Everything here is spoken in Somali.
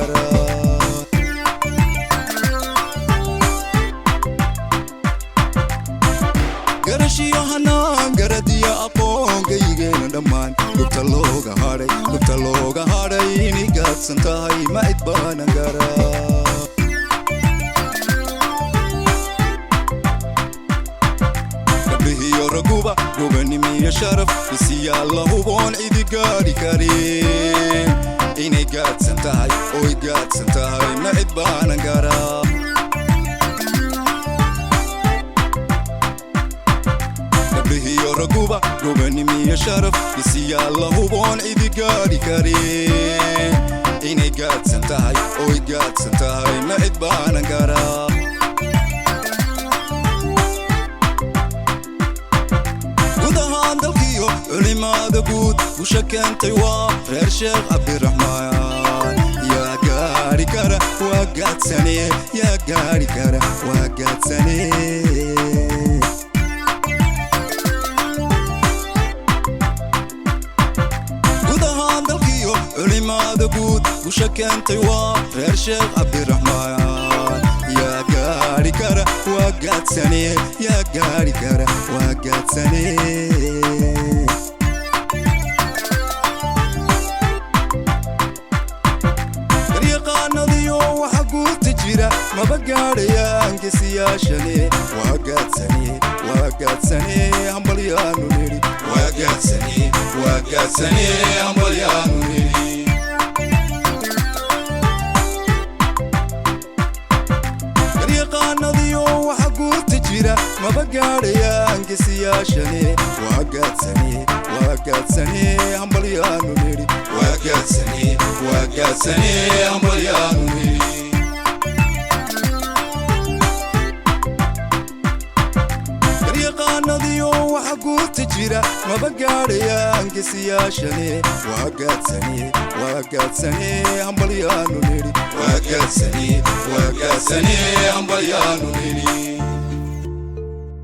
garaa garashiyo hanaan garadiya aqoon gaygeena dhammaan gubta looga hadhay inay gaadsan tahay ma cid baanan garaa raguba gobanimiyo sharaf bisiyaa la huboon cidi gaadhi karin inay gaadsan tahay oy gaadsan tahay ma cid baanan garaa gabrihiyo raguba gobanimiyo sharaf bisiyaa la huboon cidi gaadhi karin inay gaadsan tahay oy gaadsan tahay ma cid baanan garaa culimada guud usha keentay waa reer sheekh cabdiraxmaan yaa gaari kara waa gaadsane yaa gaari kara waa gaadsane guud ahaan dalkiyo culimada guud usha keentay waa reer sheekh cabdiraxmaan yaa gaari kara waa gaadsane yaa gaari kara waa gaadsane maba gaadhayaan gesiyaashane waa gaadsane hambalyaanu nidhi waa gaadsane hambalyaanu nidhi garyaqaanadiyo waxa guurta jira maba gaadhayaan gesiyaashane waa gaadsane hambalyaanu nidhi waa gaadsane hambalyaanu nidhi nadiyo waxa guurta jira maba gaadhayaan gesiyaashane waa gaadsane hambalyaanu nidhi waa gaadsane hambalyaanu nidhi